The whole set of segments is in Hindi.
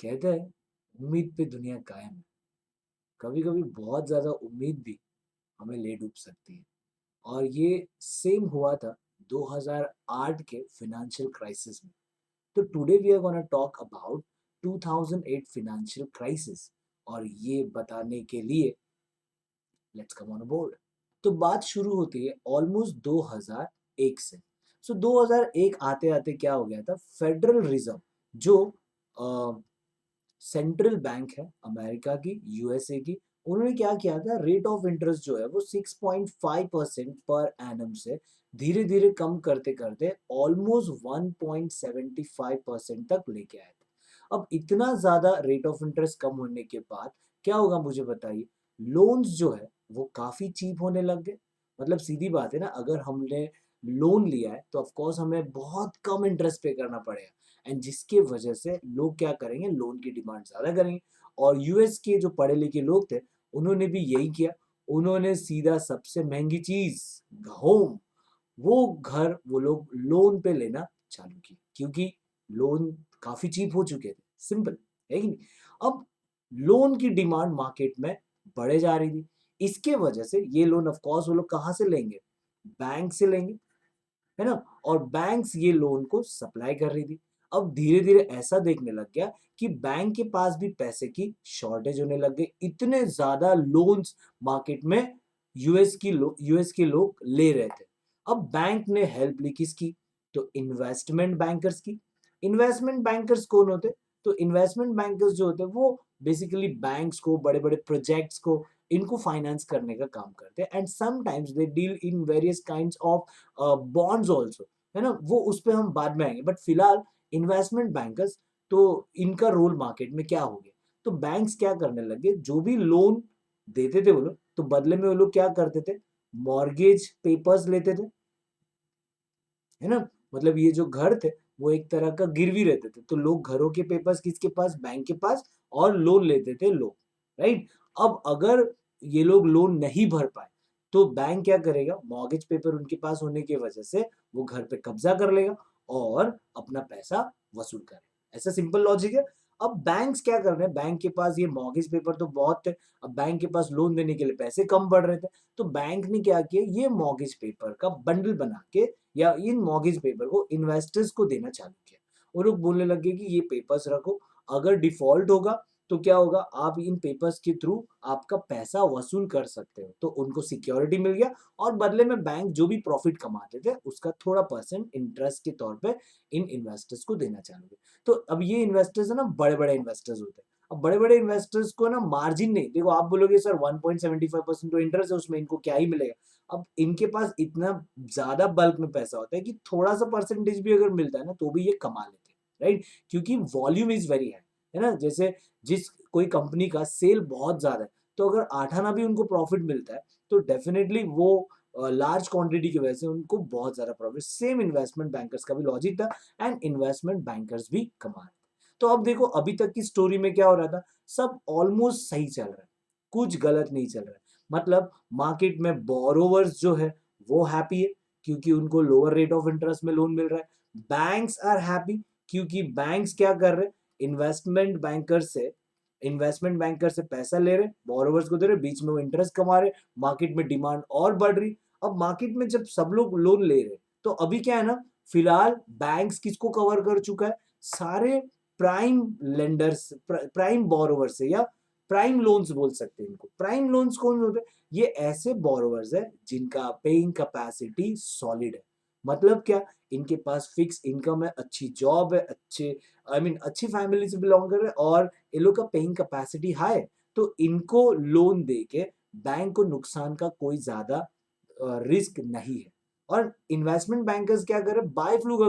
कहते हैं उम्मीद पे दुनिया कायम है। कभी कभी बहुत ज्यादा उम्मीद भी हमें ले डूब सकती है। और ये सेम हुआ था 2008 के फाइनेंशियल क्राइसिस में। तो today we are gonna talk about 2008 financial crisis. और ये बताने के लिए लेट्स कम ऑन बोर्ड। तो बात शुरू होती है ऑलमोस्ट 2001 से। सो 2001 आते आते क्या हो गया था, फेडरल रिजर्व जो सेंट्रल बैंक है अमेरिका की, यूएसए की, उन्होंने क्या किया था, रेट ऑफ इंटरेस्ट जो है वो 6.5% पर एनम से धीरे धीरे कम करते करते ऑलमोस्ट 1.75% तक लेके आए थे। अब इतना ज्यादा रेट ऑफ इंटरेस्ट कम होने के बाद क्या होगा मुझे बताइए। लोन्स जो है वो काफी चीप होने लग गए। मतलब सीधी बात है ना, अगर हमने लोन लिया है तो ऑफ कोर्स हमें बहुत कम इंटरेस्ट पे करना पड़ेगा, एंड जिसके वजह से लोग क्या करेंगे, लोन की डिमांड ज्यादा करेंगे। और यूएस के जो पढ़े लिखे लोग थे उन्होंने भी यही किया। उन्होंने सीधा सबसे महंगी चीज, होम, वो घर वो लोग लोन पे लेना चालू किया, क्योंकि लोन काफी चीप हो चुके थे। सिंपल है कि नहीं। अब लोन की डिमांड मार्केट में बढ़े जा रही थी। इसके वजह से ये लोन ऑफ कोर्स वो लोग कहाँ से लेंगे, बैंक से लेंगे, है ना। और बैंक्स ये लोन को सप्लाई कर रही थी। अब धीरे धीरे ऐसा देखने लग गया कि बैंक के पास भी पैसे की शॉर्टेज होने लग गई। इतने ज्यादा लोन्स मार्केट में यूएस के लोग ले रहे थे। अब बैंक ने हेल्प ली किसकी, तो इन्वेस्टमेंट बैंकर्स की। इन्वेस्टमेंट बैंकर्स कौन होते, तो इन्वेस्टमेंट बैंकर्स जो होते हैं वो बेसिकली बैंक्स को, बड़े बड़े प्रोजेक्ट्स को, इनको फाइनेंस करने का काम करते हैं। And sometimes they deal in various kinds of bonds also, है ना। वो उस पर हम बाद में आएंगे, बट फिलहाल इन्वेस्टमेंट बैंकर्स, तो इनका रोल मार्केट में क्या हो गया। तो बैंक्स क्या करने लगे, जो भी लोन देते थे वो लोग, तो बदले में वो लोग क्या करते थे, मॉर्गेज पेपर्स लेते थे, है ना। मतलब ये जो घर थे वो एक तरह का गिरवी रहते थे, तो लोग घरों के पेपर्स किसके पास, बैंक के पास, और लोन लेते थे लोग, राइट। अब अगर ये लोग लोन नहीं भर पाए तो बैंक क्या करेगा, मॉर्गेज पेपर उनके पास होने की वजह से वो घर पे कब्जा कर लेगा और अपना पैसा वसूल करेगा। ऐसा सिंपल लॉजिक है। अब बैंक्स क्या कर रहे हैं, बैंक के पास ये मॉर्गेज पेपर तो बहुत थे, अब बैंक के पास लोन देने के लिए पैसे कम पड़ रहे थे। तो बैंक ने क्या किया, ये मॉर्गेज पेपर का बंडल बना के या इन मॉर्गेज पेपर को इन्वेस्टर्स को देना चालू किया। वो लोग बोलने लगे कि ये पेपर्स रखो, अगर डिफॉल्ट होगा तो क्या होगा, आप इन पेपर्स के थ्रू आपका पैसा वसूल कर सकते हो। तो उनको सिक्योरिटी मिल गया, और बदले में बैंक जो भी प्रॉफिट कमाते थे उसका थोड़ा परसेंट इंटरेस्ट के तौर पे इन इन्वेस्टर्स को देना चालू किया। तो अब ये इन्वेस्टर्स है ना, बड़े बड़े इन्वेस्टर्स होते हैं। अब बड़े बड़े इन्वेस्टर्स को ना मार्जिन नहीं, देखो आप बोलोगे सर 1.75% तो इंटरेस्ट है उसमें, इनको क्या ही मिलेगा। अब इनके पास इतना ज्यादा बल्क में पैसा होता है कि थोड़ा सा परसेंटेज भी अगर मिलता है ना तो भी ये कमा लेते हैं, राइट। क्योंकि वॉल्यूम इज वेरी हाई, है ना। जैसे जिस कोई कंपनी का सेल बहुत ज्यादा है, तो अगर 8 आना भी उनको प्रॉफिट मिलता है तो डेफिनेटली वो लार्ज क्वांटिटी की वजह से उनको बहुत ज्यादा प्रॉफिट। सेम इन्वेस्टमेंट बैंकर्स का भी लॉजिक था, एंड इन्वेस्टमेंट बैंकर्स भी कमा रहे थे। तो अब देखो अभी तक की स्टोरी में क्या हो रहा था, सब ऑलमोस्ट सही चल रहा है, कुछ गलत नहीं चल रहा है। मतलब मार्केट में बोरोवर्स जो है वो हैप्पी है, क्योंकि उनको लोअर रेट ऑफ इंटरेस्ट में लोन मिल रहा है। बैंक्स आर हैप्पी, क्योंकि बैंक्स क्या कर रहे हैं, इन्वेस्टमेंट बैंकर से इन्वेस्टमेंट बैंकर से पैसा ले रहे, बोरोवर्स को दे रहे, बीच में वो इंटरेस्ट कमा रहे, मार्केट में डिमांड और बढ़ रही। अब मार्केट में जब सब लोग लोन ले रहे, तो अभी क्या है ना, फिलहाल बैंक्स किसको कवर कर चुका है, सारे प्राइम लेंडर्स, प्राइम बोरोवर से, या प्राइम लोन्स बोल सकते हैं इनको। प्राइम लोन्स कौन होते हैं, ये ऐसे बोरोवर्स है जिनका पेइंग कैपेसिटी सॉलिड है। मतलब क्या, इनके पास फिक्स इनकम है, अच्छी जॉब है, अच्छे अच्छी फैमिली से बिलोंग कर रहे हैं, और इन लोग का पेइंग कैपेसिटी हाई है। तो इनको लोन दे के बैंक को नुकसान का कोई ज्यादा रिस्क नहीं है। और इन्वेस्टमेंट बैंकर्स क्या कर रहे हैं, बाय फ्लूक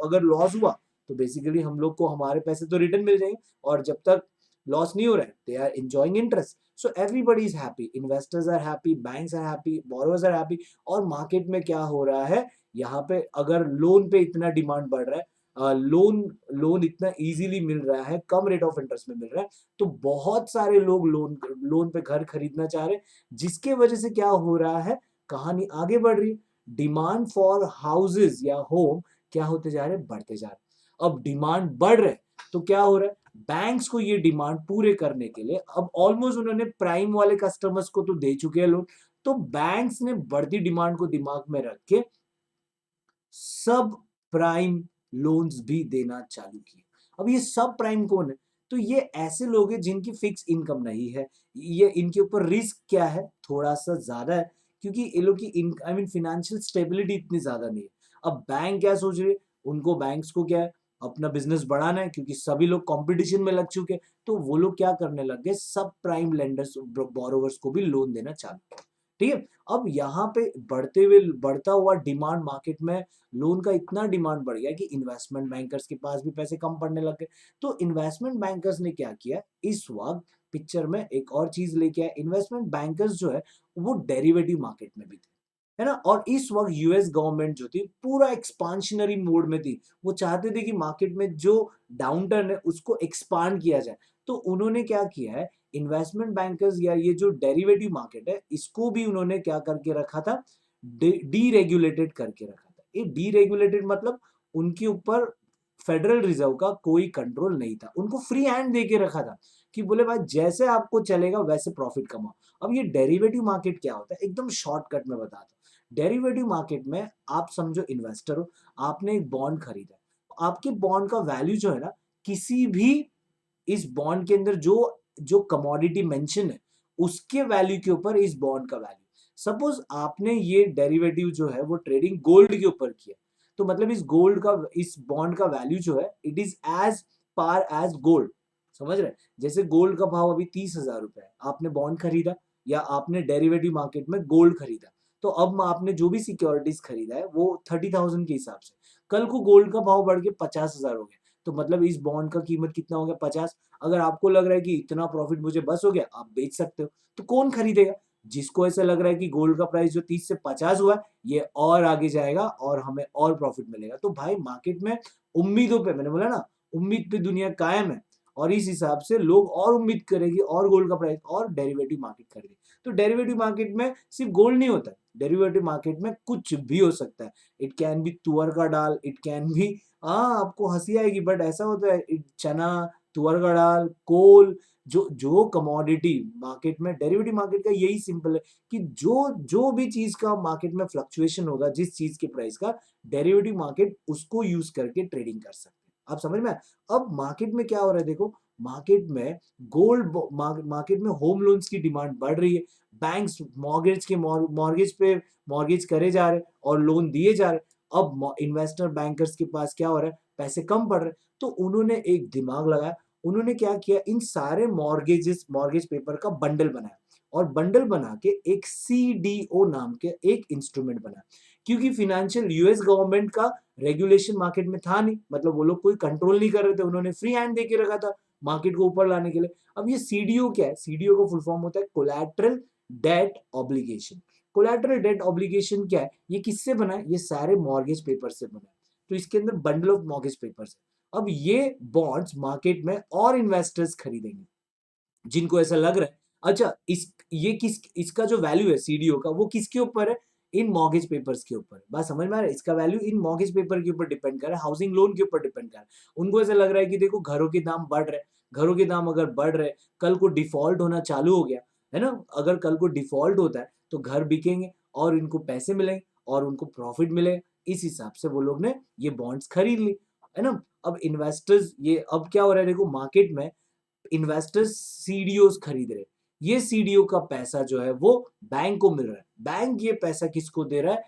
अगर लॉस हुआ तो बेसिकली हम लोग को हमारे पैसे तो रिटर्न मिल जाएंगे, और जब तक लॉस नहीं हो रहा है they are enjoying interest. So everybody is happy, investors are happy, banks are happy, borrowers are happy. और मार्केट में क्या हो रहा है, यहाँ पे अगर लोन पे इतना डिमांड बढ़ रहा है, लोन लोन इतना इजीली मिल रहा है, कम रेट ऑफ इंटरेस्ट में मिल रहा है, तो बहुत सारे लोग लोन लोन पे घर खरीदना चाह रहे हैं। जिसके वजह से क्या हो रहा है, कहानी आगे बढ़ रही है। डिमांड फॉर हाउसेज या होम क्या होते जा रहे हैं, बढ़ते जा रहे हैं। अब डिमांड बढ़ रहे हैं, तो क्या हो रहा है, बैंक्स को ये डिमांड पूरे करने के लिए अब ऑलमोस्ट उन्होंने प्राइम वाले कस्टमर्स को तो दे चुके हैं लोन, तो बैंक्स ने बढ़ती डिमांड को दिमाग में रख के सब प्राइम लोन्स भी देना चालू किए। अब ये सब प्राइम कौन है? तो ये ऐसे लोग हैं जिनकी फिक्स इनकम नहीं है, ये इनके ऊपर रिस्क क्या है, थोड़ा सा ज्यादा है, क्योंकि ये लोग की आई मीन फाइनेंशियल स्टेबिलिटी इतनी ज्यादा नहीं है। अब बैंक क्या सोच रहे हैं, उनको बैंक्स को क्या है, अपना बिजनेस बढ़ाना है, क्योंकि सभी लोग कंपटीशन में लग चुके हैं, तो वो लोग क्या करने लग गए, सब प्राइम लेंडर्स बोरोवर्स को भी लोन देना चालू किया। ठीक है, अब यहाँ पे बढ़ता हुआ डिमांड मार्केट में लोन का इतना डिमांड बढ़ गया कि इन्वेस्टमेंट बैंकर्स के पास भी पैसे कम पड़ने लग गए। तो इन्वेस्टमेंट बैंकर्स ने क्या किया, इस वक्त पिक्चर में एक और चीज लेके आए। इन्वेस्टमेंट बैंकर्स जो है वो डेरिवेटिव मार्केट में भी थे, है ना। और इस वक्त यूएस गवर्नमेंट जो थी पूरा एक्सपांशनरी मोड में थी, वो चाहते थे कि मार्केट में जो डाउनटर्न है उसको एक्सपांड किया जाए। तो उन्होंने क्या किया है, इन्वेस्टमेंट बैंकर्स या ये जो डेरिवेटिव मार्केट है इसको भी उन्होंने क्या करके रखा था, डीरेगुलेटेड करके रखा था। ये डीरेगुलेटेड मतलब उनके ऊपर फेडरल रिजर्व का कोई कंट्रोल नहीं था, उनको फ्री हैंड दे के रखा था कि बोले भाई जैसे आपको चलेगा वैसे प्रॉफिट कमाओ। अब ये डेरिवेटिव मार्केट क्या होता है, एकदम शॉर्टकट में बताता हूँ। डेरिवेटिव मार्केट में आप समझो इन्वेस्टर हो, आपने एक बॉन्ड खरीदा, आपके बॉन्ड का वैल्यू जो है ना, किसी भी इस बॉन्ड के अंदर जो जो कमोडिटी मेंशन है उसके वैल्यू के ऊपर इस बॉन्ड का वैल्यू। सपोज आपने ये डेरिवेटिव जो है वो ट्रेडिंग गोल्ड के ऊपर किया, तो मतलब इस गोल्ड का, इस बॉन्ड का वैल्यू जो है it is as par as gold. समझ रहे हैं? जैसे गोल्ड का भाव अभी 30,000 रुपए है, आपने बॉन्ड खरीदा या आपने डेरिवेटिव मार्केट में गोल्ड खरीदा, तो अब आपने जो भी सिक्योरिटीज खरीदा है वो 30,000 के हिसाब से, कल को गोल्ड का भाव बढ़ के 50,000 हो गया, तो मतलब इस बॉन्ड का कीमत कितना हो गया, 50। अगर आपको लग रहा है कि इतना प्रॉफिट मुझे बस हो गया, आप बेच सकते हो। तो कौन खरीदेगा? जिसको ऐसा लग रहा है कि गोल्ड का प्राइस जो 30 से 50 हुआ है ये और आगे जाएगा और हमें और प्रॉफिट मिलेगा। तो भाई मार्केट में उम्मीदों पे, मैंने बोला ना, उम्मीद पे दुनिया कायम है, और इस हिसाब से लोग और उम्मीद करेंगे और गोल्ड का प्राइस और डेरिवेटिव मार्केट खरीदे। तो डेरिवेटिव मार्केट में सिर्फ गोल्ड नहीं होता, डेरिवेटिव मार्केट में कुछ भी हो सकता है। इट कैन बी तुअर का दाल, इट कैन बी, हाँ आपको हंसी आएगी बट ऐसा होता है, चना, तुअर का दाल, कोल, जो जो कमोडिटी मार्केट में, डेरिवेटिव मार्केट का यही सिंपल है कि जो जो भी चीज का मार्केट में फ्लक्चुएशन होगा, जिस चीज के प्राइस का, डेरिवेटिव मार्केट उसको यूज करके ट्रेडिंग कर सकते हैं। आप समझ में आया? अब मार्केट में क्या हो रहा है देखो, मार्केट में गोल्ड, मार्केट में होम लोन्स की डिमांड बढ़ रही है, बैंक्स मॉर्गेज पे मॉर्गेज करे जा रहे हैं और लोन दिए जा रहे हैं। अब इन्वेस्टर बैंकर्स के पास क्या हो रहा है, पैसे कम पड़ रहे हैं, तो उन्होंने एक दिमाग लगाया, उन्होंने क्या किया, इन सारे मॉर्गेज पेपर का बंडल बनाया, और बंडल बना के एक सीडीओ नाम के एक इंस्ट्रूमेंट बनाया, क्योंकि फिनेंशियल यूएस गवर्नमेंट का रेगुलेशन मार्केट में था नहीं, मतलब वो लोग कोई कंट्रोल नहीं कर रहे थे, उन्होंने फ्री हैंड दे के रखा था मार्केट को ऊपर लाने के लिए। अब ये सीडीओ क्या है, सीडीओ का फुल फॉर्म होता है collateral debt obligation. Collateral debt obligation क्या है, ये किससे बना है, ये सारे मॉर्गेज पेपर से बना है, तो इसके अंदर बंडल ऑफ मॉर्गेज पेपर्स है। अब ये बॉन्ड्स मार्केट में और इन्वेस्टर्स खरीदेंगे, जिनको ऐसा लग रहा है, अच्छा इसका जो वैल्यू है सीडीओ का, वो किसके ऊपर है, इन मॉर्गेज पेपर्स के ऊपर। बात समझ में आ रहा है? इसका वैल्यू इन मॉर्गेज पेपर के ऊपर डिपेंड कर रहा है, हाउसिंग लोन के ऊपर डिपेंड कर रहा है। उनको ऐसा लग रहा है कि देखो घरों के दाम बढ़ रहे हैं, घरों के दाम अगर बढ़ रहे, कल को डिफॉल्ट होना चालू हो गया, है ना, अगर कल को डिफॉल्ट होता है तो घर बिकेंगे और इनको पैसे मिलेंगे और उनको प्रॉफिट मिलेगा, इस हिसाब से वो लोग ने ये बॉन्ड्स खरीद ली, है ना। अब इन्वेस्टर्स, ये अब क्या हो रहा है देखो, मार्केट में इन्वेस्टर्स सीडीओस खरीद रहे, ये सीडीओ का पैसा जो है वो बैंक को मिल रहा है, बैंक ये पैसा किसको दे रहा है,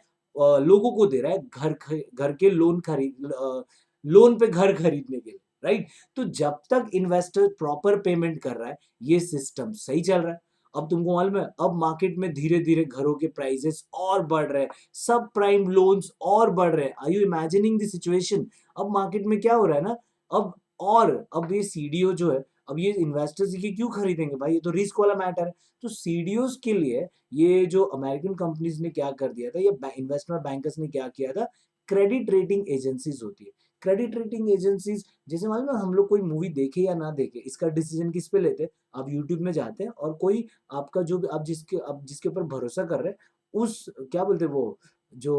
लोगों को दे रहा है, घर के लोन पे घर खरीदने के लिए, राइट। तो जब तक इन्वेस्टर प्रॉपर पेमेंट कर रहा है ये सिस्टम सही चल रहा है। अब तुमको मालूम है, अब मार्केट में धीरे धीरे घरों के प्राइसेस और बढ़ रहे हैं, सब प्राइम लोन्स और बढ़ रहे हैं। Are you imagining the situation? अब मार्केट में क्या हो रहा है ना, अब अब ये सीडीओ जो है, अब ये इन्वेस्टर्स ये क्यों खरीदेंगे भाई, ये तो रिस्क वाला मैटर है। तो सीडीओस के लिए ये जो अमेरिकन कंपनीज ने क्या कर दिया था, ये इन्वेस्टमेंट बैंकर्स ने क्या किया था, क्रेडिट रेटिंग एजेंसीज होती है, क्रेडिट रेटिंग एजेंसीज, जैसे मालूम है हम लोग कोई मूवी देखे या ना देखे, इसका डिसीजन किस पे लेते हैं, आप यूट्यूब में जाते हैं और कोई आपका जो भी आप जिसके ऊपर भरोसा कर रहे हैं, उस क्या बोलते हैं वो जो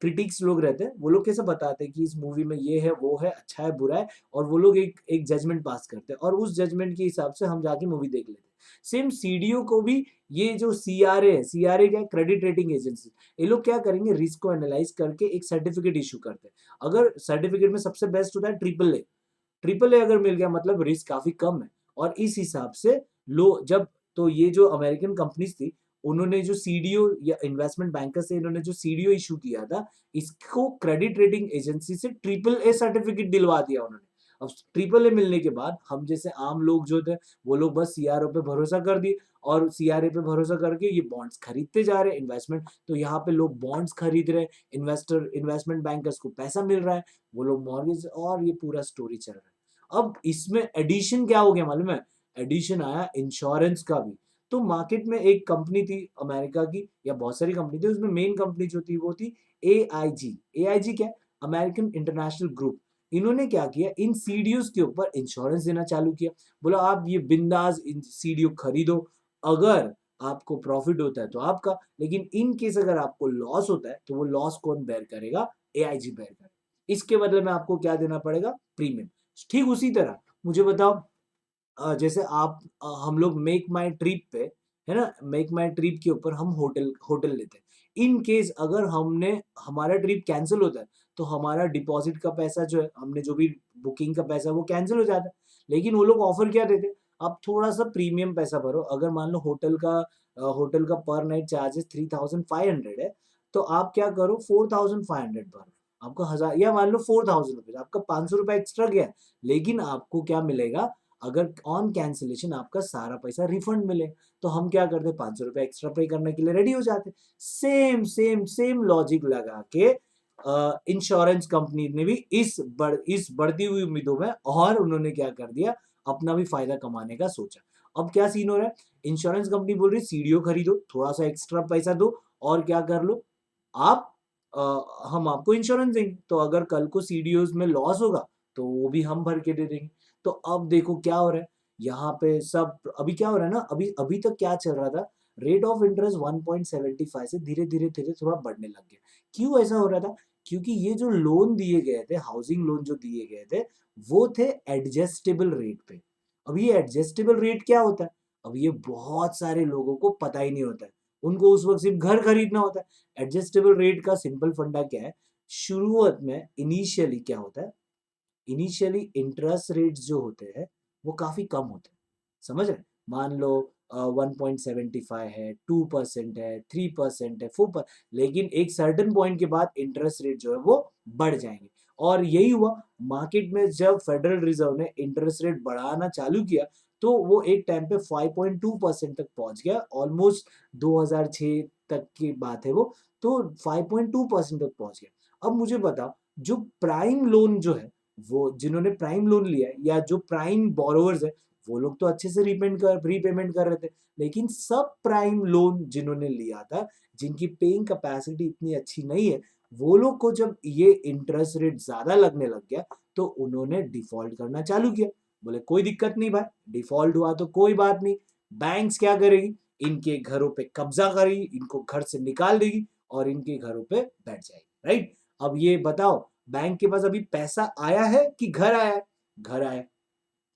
क्रिटिक्स लोग रहते हैं वो लोग कैसे बताते हैं कि इस मूवी में ये है, वो है, अच्छा है, बुरा है, और वो लोग एक एक जजमेंट पास करते हैं और उस जजमेंट के हिसाब से हम जाके मूवी देख लेते हैं। सेम सीडीओ को भी ये जो सीआरए है, सीआरए क्या है? Credit rating agency. ये लोग क्या करेंगे? रिस्क को एनालाइज करके एक सर्टिफिकेट इशू करते हैं। अगर सर्टिफिकेट में सबसे बेस्ट होता है ट्रिपल ए। ट्रिपल ए अगर मिल गया मतलब रिस्क काफी कम है। और इस हिसाब से लो जब तो ये जो अमेरिकन कंपनीज थी, उन्होंने जो सीडीओ या इन्वेस्टमेंट बैंकर से इन्होंने जो सीडीओ इशू किया था, इसको क्रेडिट रेटिंग एजेंसी से ट्रिपल ए सर्टिफिकेट दिलवा दिया उन्होंने। अब ट्रिपल ए मिलने के बाद हम जैसे आम लोग जो थे, वो लोग बस सीआरओ पे भरोसा कर दिए और सीआरए पे भरोसा करके ये बॉन्ड्स खरीदते जा रहे हैं, इन्वेस्टमेंट। तो यहाँ पे लोग बॉन्ड्स खरीद रहे हैं, इन्वेस्टमेंट बैंकर्स को पैसा मिल रहा है, वो लोग मॉर्गेज, और ये पूरा स्टोरी चल रहा है। अब इसमें एडिशन क्या हो गया मालूम है? एडिशन आया इंश्योरेंस का भी। तो मार्केट में एक कंपनी थी अमेरिका की, या बहुत सारी कंपनी थी, उसमें मेन कंपनी जो थी वो थी एआईजी। एआईजी क्या है? American international group. इन्होंने क्या किया? इन सीडीओज के ऊपर इंश्योरेंस देना चालू किया। बोला आप ये बिंदास इन सीडीओ खरीदो, अगर आपको प्रॉफिट होता है तो आपका, लेकिन इन केस अगर आपको लॉस होता है तो वो लॉस कौन बेयर करेगा? एआईजी बेयर करेगा। इसके बदले में आपको क्या देना पड़ेगा? प्रीमियम। ठीक उसी तरह मुझे बताओ, जैसे आप हम लोग मेक माई ट्रिप पे, है ना, मेक माई ट्रिप के ऊपर हम होटल होटल लेते हैं। इन केस अगर हमने हमारा ट्रिप कैंसिल होता है तो हमारा डिपॉजिट का पैसा जो है, हमने जो भी बुकिंग का पैसा वो कैंसिल हो जाता है। लेकिन वो लोग ऑफर क्या देते हैं? आप थोड़ा सा प्रीमियम पैसा भरो। अगर मान लो होटल का पर नाइट चार्जेस 3,500 है, तो आप क्या करो? 4,500 भरो। आपका 1000, या मान लो 4,000 रुपीज, आपका 500 रुपए एक्स्ट्रा गया, लेकिन आपको क्या मिलेगा? अगर ऑन कैंसिलेशन आपका सारा पैसा रिफंड मिले, तो हम क्या करते? 500 रुपए एक्स्ट्रा पे करने के लिए रेडी हो जाते। सेम सेम सेम लॉजिक लगा के इंश्योरेंस कंपनी ने भी इस बढ़ती हुई उम्मीदों में, और उन्होंने क्या कर दिया? अपना भी फायदा कमाने का सोचा। अब क्या सीन हो रहा है? इंश्योरेंस कंपनी बोल रही है सीडीओ खरीदो, थोड़ा सा एक्स्ट्रा पैसा दो, और क्या कर लो आप, हम आपको इंश्योरेंस देंगे, तो अगर कल को सीडीओज में लॉस होगा तो वो भी हम भर के दे देंगे। तो अब देखो क्या हो रहा है यहाँ पे। सब अभी क्या हो रहा है ना, अभी अभी तक क्या चल रहा था? रेट ऑफ इंटरेस्ट 1.75 से धीरे धीरे धीरे थोड़ा बढ़ने लग गया। क्यों ऐसा हो रहा था? क्योंकि ये जो लोन दिए गए थे, हाउसिंग लोन जो दिए गए थे, वो थे एडजस्टेबल रेट पे। अब ये एडजस्टेबल रेट क्या होता है? अब ये बहुत सारे लोगों को पता ही नहीं होता है। उनको उस वक्त सिर्फ घर खरीदना होता है। एडजस्टेबल रेट का सिंपल फंडा क्या है? शुरुआत में इनिशियली क्या होता है? इनिशियली इंटरेस्ट रेट्स जो होते हैं वो काफी कम होते हैं। समझ रहे? मान लो 1.75 है, 2% है, 3% है, 4%, लेकिन एक सर्टेन पॉइंट के बाद इंटरेस्ट रेट जो है वो बढ़ जाएंगे। और यही हुआ मार्केट में, जब फेडरल रिजर्व ने इंटरेस्ट रेट बढ़ाना चालू किया, तो वो एक टाइम पे 5.2% तक पहुंच गया, ऑलमोस्ट 2006 तक की बात है वो। तो 5.2% तक पहुंच गया। अब मुझे बताओ, जो प्राइम लोन जो है, वो जिन्होंने प्राइम लोन लिया है या जो प्राइम बोरोवर्स है, वो लोग तो अच्छे से रीपेमेंट कर रहे थे। लेकिन सब प्राइम लोन जिन्होंने लिया था, जिनकी पेइंग कैपेसिटी इतनी अच्छी नहीं है, वो लोग को जब ये इंटरेस्ट रेट ज्यादा लगने लग गया, तो उन्होंने डिफॉल्ट करना चालू किया। बोले कोई दिक्कत नहीं भाई, डिफॉल्ट हुआ तो कोई बात नहीं, बैंक्स क्या करेगी? इनके घरों पे कब्जा करेगी, इनको घर से निकाल देगी और इनके घरों पे बैठ जाएगी। राइट? अब ये बताओ, बैंक के पास अभी पैसा आया है कि घर आया है? घर आया।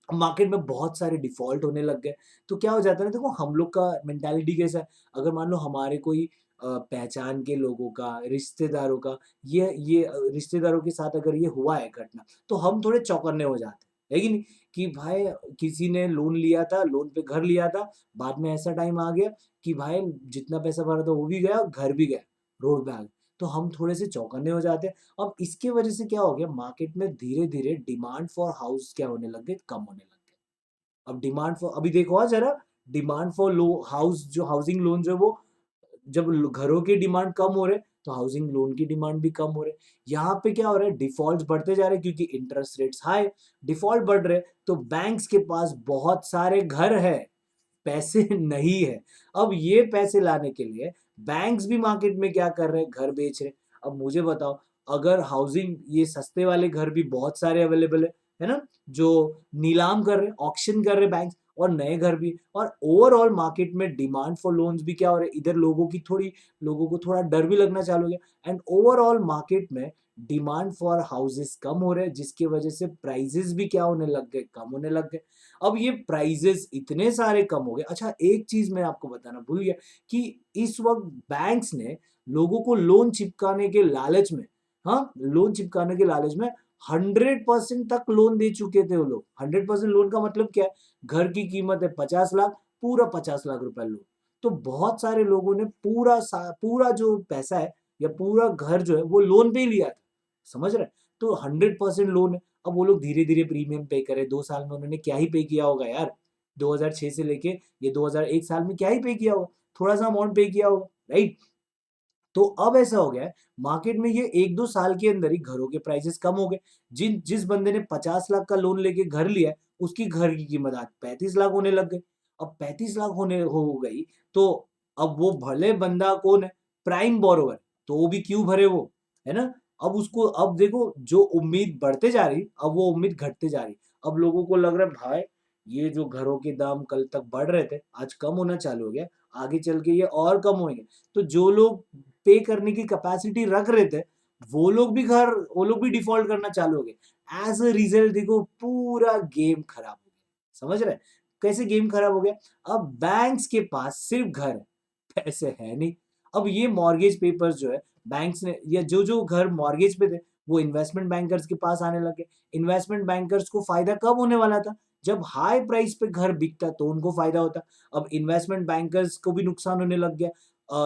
मार्केट में बहुत सारे डिफॉल्ट होने लग गए। तो क्या हो जाता है ना, देखो हम लोग का मेंटालिटी कैसा है? अगर मान लो हमारे कोई पहचान के लोगों का, रिश्तेदारों का, रिश्तेदारों के साथ अगर ये हुआ है घटना, तो हम थोड़े चौकन्ने हो जाते हैं, है कि नहीं? कि भाई किसी ने लोन लिया था, लोन पे घर लिया था, बाद में ऐसा टाइम आ गया कि भाई जितना पैसा भरा था वो भी गया, घर भी गया, रोड पे आ गया। तो हम थोड़े से चौकन्ने हो जाते हैं। अब इसके वजह से क्या हो गया? मार्केट में धीरे धीरे डिमांड फॉर हाउस क्या होने लग गए? कम होने लग गए। अब डिमांड फॉर, अभी देखो जरा, डिमांड फॉर लो हाउस, जो हाउसिंग लोन जो है वो, जब घरों की डिमांड कम हो रहे, तो हाउसिंग लोन की डिमांड भी कम हो रहे। यहाँ पे क्या हो रहा है? डिफॉल्ट बढ़ते जा रहे, क्योंकि इंटरेस्ट रेट्स हाई, डिफॉल्ट बढ़ रहे, तो बैंक्स के पास बहुत सारे घर है, पैसे नहीं है। अब ये पैसे लाने के लिए बैंक्स भी मार्केट में क्या कर रहे हैं? घर बेच रहे। अब मुझे बताओ, अगर हाउसिंग, ये सस्ते वाले घर भी बहुत सारे अवेलेबल है ना, जो नीलाम कर रहे, ऑक्शन कर रहे बैंक्स, और नए घर भी, और ओवरऑल मार्केट में डिमांड फॉर लोन्स भी क्या हो रहा है, इधर लोगों को थोड़ा डर भी लगना चालू हो गया, एंड ओवरऑल मार्केट में डिमांड फॉर हाउसेस कम हो रहे हैं, जिसकी वजह से प्राइजेस भी क्या होने लग गए, कम होने लग गए। अब ये प्राइजेस इतने सारे कम हो गए। अच्छा, एक चीज मैं आपको बताना भूल गया कि इस वक्त बैंक्स ने लोगों को लोन चिपकाने के लालच में, हाँ, लोन चिपकाने के लालच में 100% तक लोन दे चुके थे वो लोग। 100% लोन का मतलब क्या है, घर की कीमत है 50 लाख, पूरा 50 लाख रुपए लोन। तो बहुत सारे लोगों ने पूरा जो पैसा है या पूरा घर जो है वो लोन पे ही लिया था, समझ रहे हैं? तो 100% लोन है। अब वो लोग धीरे धीरे प्रीमियम पे करे, 2 साल में उन्होंने क्या ही पे किया होगा यार, 2006 से लेके ये 2001 साल में क्या ही पे किया होगा, थोड़ा सा अमाउंट पे किया होगा, राइट? तो अब ऐसा हो गया है, मार्केट में ये 1-2 साल के अंदर ही घरों के प्राइसेस कम हो गए। जिस बंदे ने 50 लाख का लोन लेके घर लिया है, उसकी घर की कीमत आज 35 लाख होने लग गई। अब 35 लाख होने हो गई, तो अब वो भले बंदा कौन है, प्राइम बोरोवर, तो वो भी क्यों भरे वो, है ना? अब उसको, अब देखो जो उम्मीद बढ़ते जा रही, अब वो उम्मीद घटते जा रही। अब लोगों को लग रहा है भाई, ये जो घरों के दाम कल तक बढ़ रहे थे, आज कम होना चालू हो गया, आगे चल के ये और कम होंगे। तो जो लोग पे करने की कैपेसिटी रख रहे थे, वो लोग भी डिफॉल्ट करना चालू हो गए। एज अ रिजल्ट देखो पूरा गेम खराब हो गया, समझ रहे हैं? कैसे गेम खराब हो गया? अब बैंक्स के पास सिर्फ घर है, पैसे है नहीं। अब ये मॉर्गेज पेपर्स जो है, बैंक्स ने, या जो जो घर मॉर्गेज पे थे, वो इन्वेस्टमेंट बैंकर्स के पास आने लगे। इन्वेस्टमेंट बैंकर्स को फायदा कब होने वाला था, जब हाई प्राइस पे घर बिकता तो उनको फायदा होता। अब इन्वेस्टमेंट बैंकर्स को भी नुकसान होने लग गया।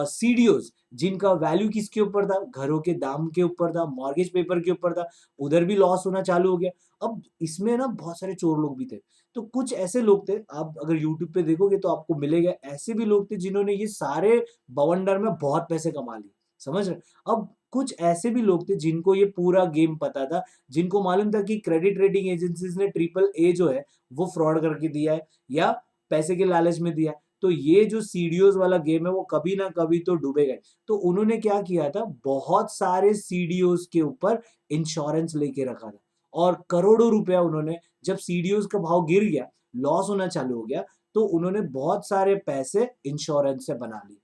सीडीओज, जिनका वैल्यू किसके ऊपर था, घरों के दाम के ऊपर था, मॉर्गेज पेपर के ऊपर था, उधर भी लॉस होना चालू हो गया। अब इसमें ना बहुत सारे चोर लोग भी थे। तो कुछ ऐसे लोग थे, आप अगर यूट्यूब पे देखोगे तो आपको मिलेगा, ऐसे भी लोग थे जिन्होंने ये सारे बवंडर में बहुत पैसे कमा लिए, समझ रहे? अब कुछ ऐसे भी लोग थे जिनको ये पूरा गेम पता था, जिनको मालूम था कि क्रेडिट रेटिंग एजेंसीज ने ट्रिपल ए जो है वो फ्रॉड करके दिया है, या पैसे के लालच में दिया है। तो ये जो सीडीओज वाला गेम है वो कभी ना कभी तो डूबेगा ही। तो उन्होंने क्या किया था, बहुत सारे सीडीओज के ऊपर इंश्योरेंस लेके रखा था, और करोड़ों रुपया उन्होंने, जब सीडीओज का भाव गिर गया, लॉस होना चालू हो गया, तो उन्होंने बहुत सारे पैसे इंश्योरेंस से बना लिए,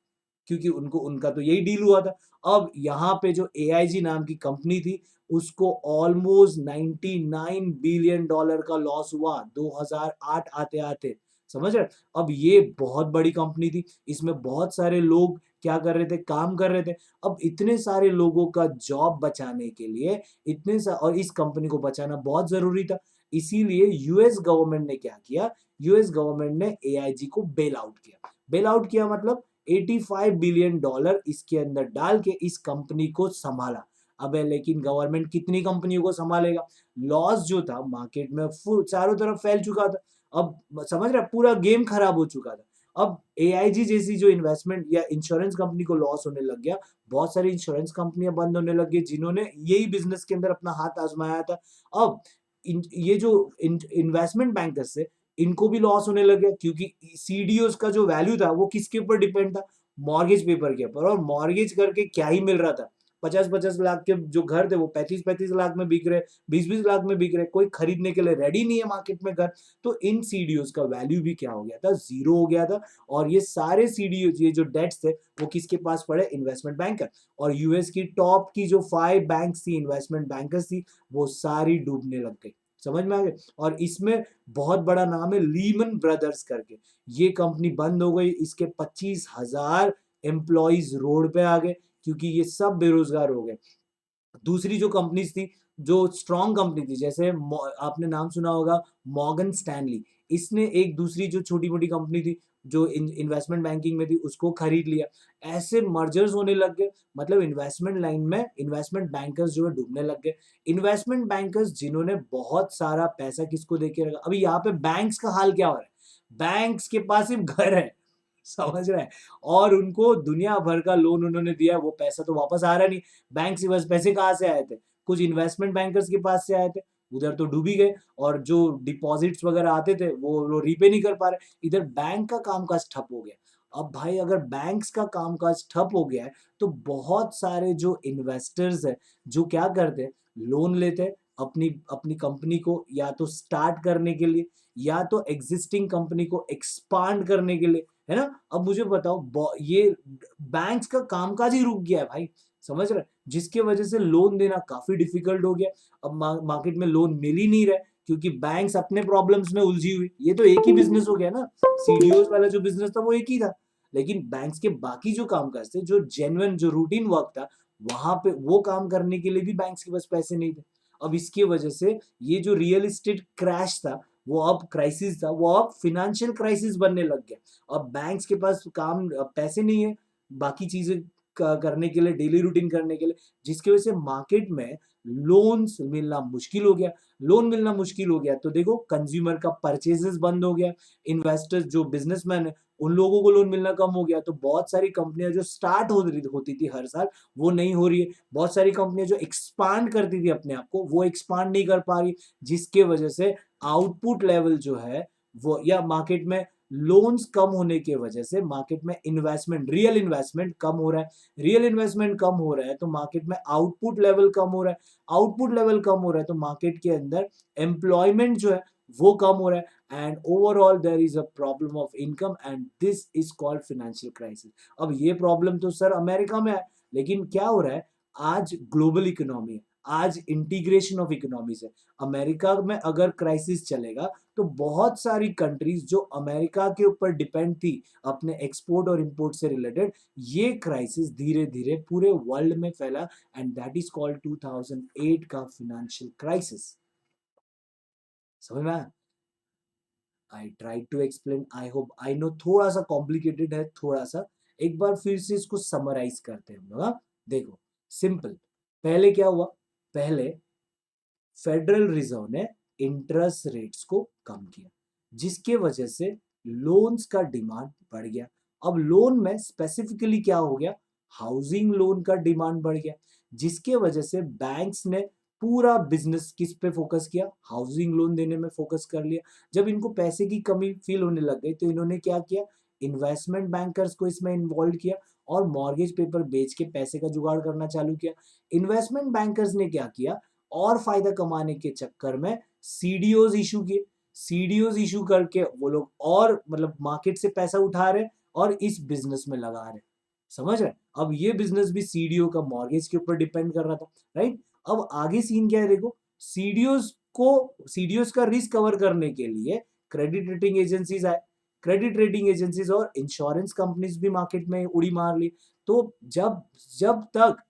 क्योंकि उनको, उनका तो यही डील हुआ था। अब यहाँ पे जो एआईजी नाम की कंपनी थी, उसको ऑलमोस्ट 99 बिलियन डॉलर का लॉस हुआ 2008 आते आते, समझ रहे? अब ये बहुत बड़ी कंपनी थी, इसमें बहुत सारे लोग क्या कर रहे थे, काम कर रहे थे। अब इतने सारे लोगों का जॉब बचाने के लिए, और इस कंपनी को बचाना बहुत जरूरी था, इसीलिए यूएस गवर्नमेंट ने क्या किया, यूएस गवर्नमेंट ने एआईजी को बेल आउट किया। बेल आउट किया मतलब 85 बिलियन डॉलर इसके अंदर डाल के इस कंपनी को संभाला। अबे लेकिन गवर्नमेंट कितनी कंपनियों को संभालेगा? लॉस जो था मार्केट में चारों तरफ फैल चुका था। अब समझ रहे, पूरा गेम खराब हो चुका था। अब एआईजी जैसी जो इन्वेस्टमेंट या इंश्योरेंस कंपनी को लॉस होने लग गया, बहुत सारी इंश्योरेंस कंपनियां बंद होने लग गई जिन्होंने यही बिजनेस के अंदर अपना हाथ आजमाया था। अब ये जो इन्वेस्टमेंट बैंकर्स थे, इनको भी लॉस होने लग गया, क्योंकि सीडीओज का जो वैल्यू था वो किसके ऊपर डिपेंड था, मॉर्गेज पेपर के ऊपर। और मॉर्गेज करके क्या ही मिल रहा था, 50-50 लाख के जो घर थे वो 35-35 लाख में बिक रहे, 20-20 लाख में बिक रहे, कोई खरीदने के लिए रेडी नहीं है मार्केट में घर। तो इन सीडीओज का वैल्यू भी क्या हो गया था, जीरो हो गया था। और ये सारे सीडीओज, ये जो डेट्स थे, वो किसके पास पड़े, इन्वेस्टमेंट बैंकर। और यूएस की टॉप की जो 5 बैंक थी, इन्वेस्टमेंट बैंकर्स थी, वो सारी डूबने लग गई, समझ में आ गए? और इसमें बहुत बड़ा नाम है लीमन ब्रदर्स करके, ये कंपनी बंद हो गई, इसके 25,000 एम्प्लॉइज रोड पे आ गए, क्योंकि ये सब बेरोजगार हो गए। दूसरी जो कंपनीज थी, जो स्ट्रॉन्ग कंपनी थी, जैसे आपने नाम सुना होगा मॉर्गन स्टैनली, इसने एक दूसरी जो छोटी मोटी कंपनी थी जो इन्वेस्टमेंट बैंकिंग में थी, उसको खरीद लिया। ऐसे मर्जर्स होने लग गए, मतलब इन्वेस्टमेंट लाइन में इन्वेस्टमेंट बैंकर्स जो है डूबने लग गए। इन्वेस्टमेंट बैंकर्स जिन्होंने बहुत सारा पैसा किसको देके रखा, अभी यहाँ पे बैंक्स का हाल क्या हो रहा है, बैंक्स के पास सिर्फ घर है, समझ रहे हैं? और उनको दुनिया भर का लोन उन्होंने दिया, वो पैसा तो वापस आ रहा नहीं। बैंक से बस पैसे कहाँ से आए थे, कुछ इन्वेस्टमेंट बैंकर्स के पास से आए थे, उधर तो डूब ही गए। और जो डिपॉजिट्स वगैरह आते थे वो रीपे नहीं कर पा रहे, इधर बैंक का कामकाज ठप हो गया। अब भाई अगर बैंक्स का कामकाज ठप हो गया है, तो बहुत सारे जो इन्वेस्टर्स है, जो क्या करते हैं, लोन लेते हैं, अपनी अपनी कंपनी को या तो स्टार्ट करने के लिए या तो एग्जिस्टिंग कंपनी को एक्सपांड करने के लिए, है ना? अब मुझे बताओ ये बैंक्स का कामकाज ही रुक गया है भाई, समझ रहे? जिसके वजह से लोन देना काफी डिफिकल्ट हो गया। अब मार्केट में लोन मिल ही नहीं रहा है क्योंकि बैंक्स अपने प्रॉब्लम्स में उलझी हुई। ये तो एक ही बिजनेस हो गया ना, सीडीओ वाला जो बिजनेस था वो एक ही था, लेकिन बैंक्स के बाकी जो कामकाज थे, जो जेन्युइन जो रूटीन वर्क था, वहां पे वो काम करने के लिए भी बैंक्स के पास पैसे नहीं थे। अब इसकी वजह से ये जो रियल एस्टेट क्रैश था, वो अब क्राइसिस था, वो अब फाइनेंशियल क्राइसिस बनने लग गया। अब बैंक्स के पास पैसे नहीं है बाकी चीजें करने के लिए, डेली रूटीन करने के लिए, जिसकी वजह से मार्केट में लोन्स मिलना मुश्किल हो गया। लोन मिलना मुश्किल हो गया तो देखो कंज्यूमर का परचेजेस बंद हो गया, इन्वेस्टर्स जो बिजनेसमैन है उन लोगों को लोन मिलना कम हो गया, तो बहुत सारी कंपनियां जो स्टार्ट होती थी हर साल, वो नहीं हो रही है। बहुत सारी कंपनियां जो एक्सपांड करती थी अपने आप को, वो एक्सपांड नहीं कर पा रही, जिसके वजह से आउटपुट लेवल जो है वो, या मार्केट में लोन्स कम होने की वजह से मार्केट में इन्वेस्टमेंट, रियल इन्वेस्टमेंट कम हो रहा है। रियल इन्वेस्टमेंट कम हो रहा है तो मार्केट में आउटपुट लेवल कम हो रहा है। आउटपुट लेवल कम हो रहा है तो मार्केट के अंदर एम्प्लॉयमेंट जो है वो कम हो रहा है, and overall there is a problem of income, and this is called financial crisis. अब ये प्रॉब्लम तो सर अमेरिका में है, लेकिन क्या हो रहा है, आज ग्लोबल इकोनॉमी है, आज इंटीग्रेशन ऑफ इकोनॉमीज है। अमेरिका में अगर क्राइसिस चलेगा तो बहुत सारी कंट्रीज जो अमेरिका के ऊपर डिपेंड थी अपने एक्सपोर्ट और इंपोर्ट से रिलेटेड, ये क्राइसिस धीरे धीरे पूरे वर्ल्ड में फैला, एंड दैट इज कॉल्ड 2008 का फाइनेंशियल क्राइसिस। समझ में आया? I try to explain, I hope, I know थोड़ा सा कॉम्प्लिकेटेड है, थोड़ा सा, एक बार फिर से इसको समराइज करते हैं हम लोग। हाँ? देखो, सिंपल, पहले क्या हुआ, पहले फेडरल रिजर्व ने इंटरेस्ट रेट्स को कम किया, जिसके वजह से लोन्स का डिमांड बढ़ गया। अब लोन में स्पेसिफिकली क्या हो गया, हाउसिंग लोन का डिमांड बढ़ गया, जिसके वजह से बैंक्स ने पूरा बिजनेस किस पे फोकस किया, हाउसिंग लोन देने में फोकस कर लिया। जब इनको पैसे की कमी फील होने लग गई तो इन्होंने क्या किया, इन्वेस्टमेंट बैंकर्स को इसमें इन्वॉल्व किया और मॉर्गेज पेपर बेच के पैसे का जुगाड़ करना चालू किया। इन्वेस्टमेंट बैंकर्स ने क्या किया, और फायदा कमाने के चक्कर में सीडीओज इशू किए। सीडीओज इशू करके वो लोग और मतलब मार्केट से पैसा उठा रहे और इस बिजनेस में लगा रहे। समझ रहे? अब ये बिजनेस भी सीडीओ का मॉर्गेज के ऊपर डिपेंड कर रहा था, राइट? अब आगे सीन क्या है देखो, सीडीओज का रिस्क कवर करने के लिए क्रेडिट रेटिंग एजेंसीज आए। क्रेडिट रेटिंग एजेंसीज और इंश्योरेंस कंपनीज भी मार्केट में उड़ी मार ली। तो जब जब तक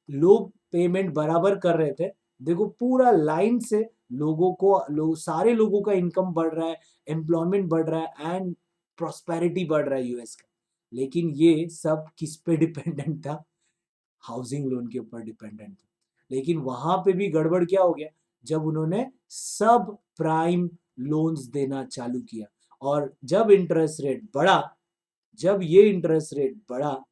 लोग पेमेंट बराबर कर रहे थे, देखो पूरा लाइन से सारे लोगों का इनकम बढ़ रहा है, एम्प्लॉयमेंट बढ़ रहा है, एंड प्रोस्पेरिटी बढ़ रहा है यूएस का। लेकिन ये सब किस पे डिपेंडेंट था, हाउसिंग लोन के ऊपर डिपेंडेंट था। लेकिन वहां पे भी गड़बड़ क्या हो गया, जब उन्होंने सब प्राइम लोन्स देना चालू किया, और जब ये इंटरेस्ट रेट बढ़ा,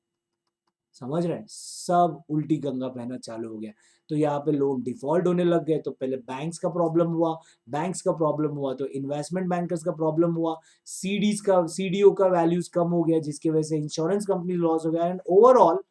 समझ रहे हैं, सब उल्टी गंगा बहना चालू हो गया। तो यहाँ पे लोन डिफॉल्ट होने लग गए, तो पहले बैंक्स का प्रॉब्लम हुआ तो इन्वेस्टमेंट बैंकर्स का प्रॉब्लम हुआ, सीडीओ का वैल्यूज कम हो गया, जिसकी वजह से इंश्योरेंस कंपनी लॉस हो गया, एंड ओवरऑल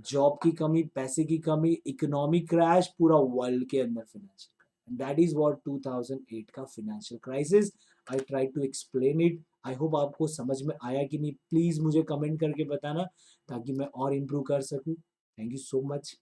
जॉब की कमी, पैसे की कमी, इकोनॉमिक क्रैश पूरा वर्ल्ड के अंदर फाइनेंशियल, दैट इज व्हाट 2008 का financial crisis. I try to explain it. I hope आपको समझ में आया कि नहीं, प्लीज मुझे कमेंट करके बताना ताकि मैं और इम्प्रूव कर सकूं। Thank you so much.